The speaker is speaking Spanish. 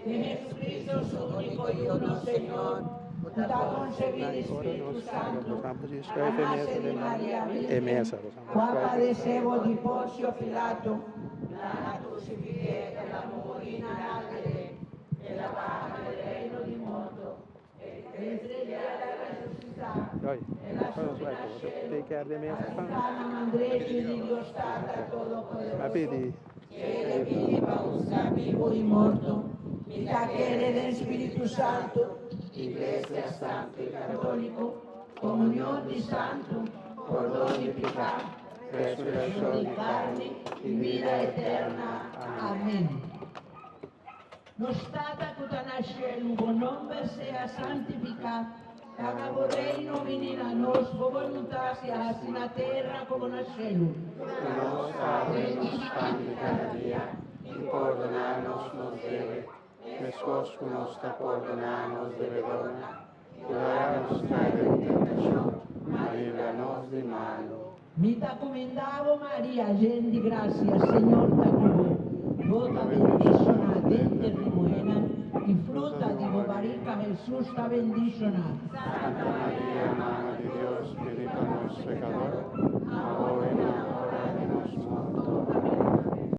de Jesucristo, su único y uno Señor, está concebido Espíritu Santo, a la nace de María Virgen, fue padecebo di Poncio Pilato, la crucifique e la morì in altre, e la parte del reino di morto, e il della resuscità, e la sua nascita mandreci di Dio stata Todopoderoso, che le vidi pausa vivo y morto, mitad que del Espíritu Santo, Iglesia Santo y Católico, comunión di Santo, perdón di pecado, resurrección di carne y vida eterna. Amén. Nostata tutta nascelu, vo nome sea santificat, caga vo reino venir a nos, vo voluntà sia in la terra come nascelu. Nos habemus pan de cada día, y perdonanos nos debe, mescos nos ta perdonanos devedona, y nos trae en tentación, ma líbranos de malo. Mita comendavo María, llena de gracia, Señor te cubo, vota bendicionada entre remuena, y fruta de vo barriga Jesús ta bendicionada. Santa María,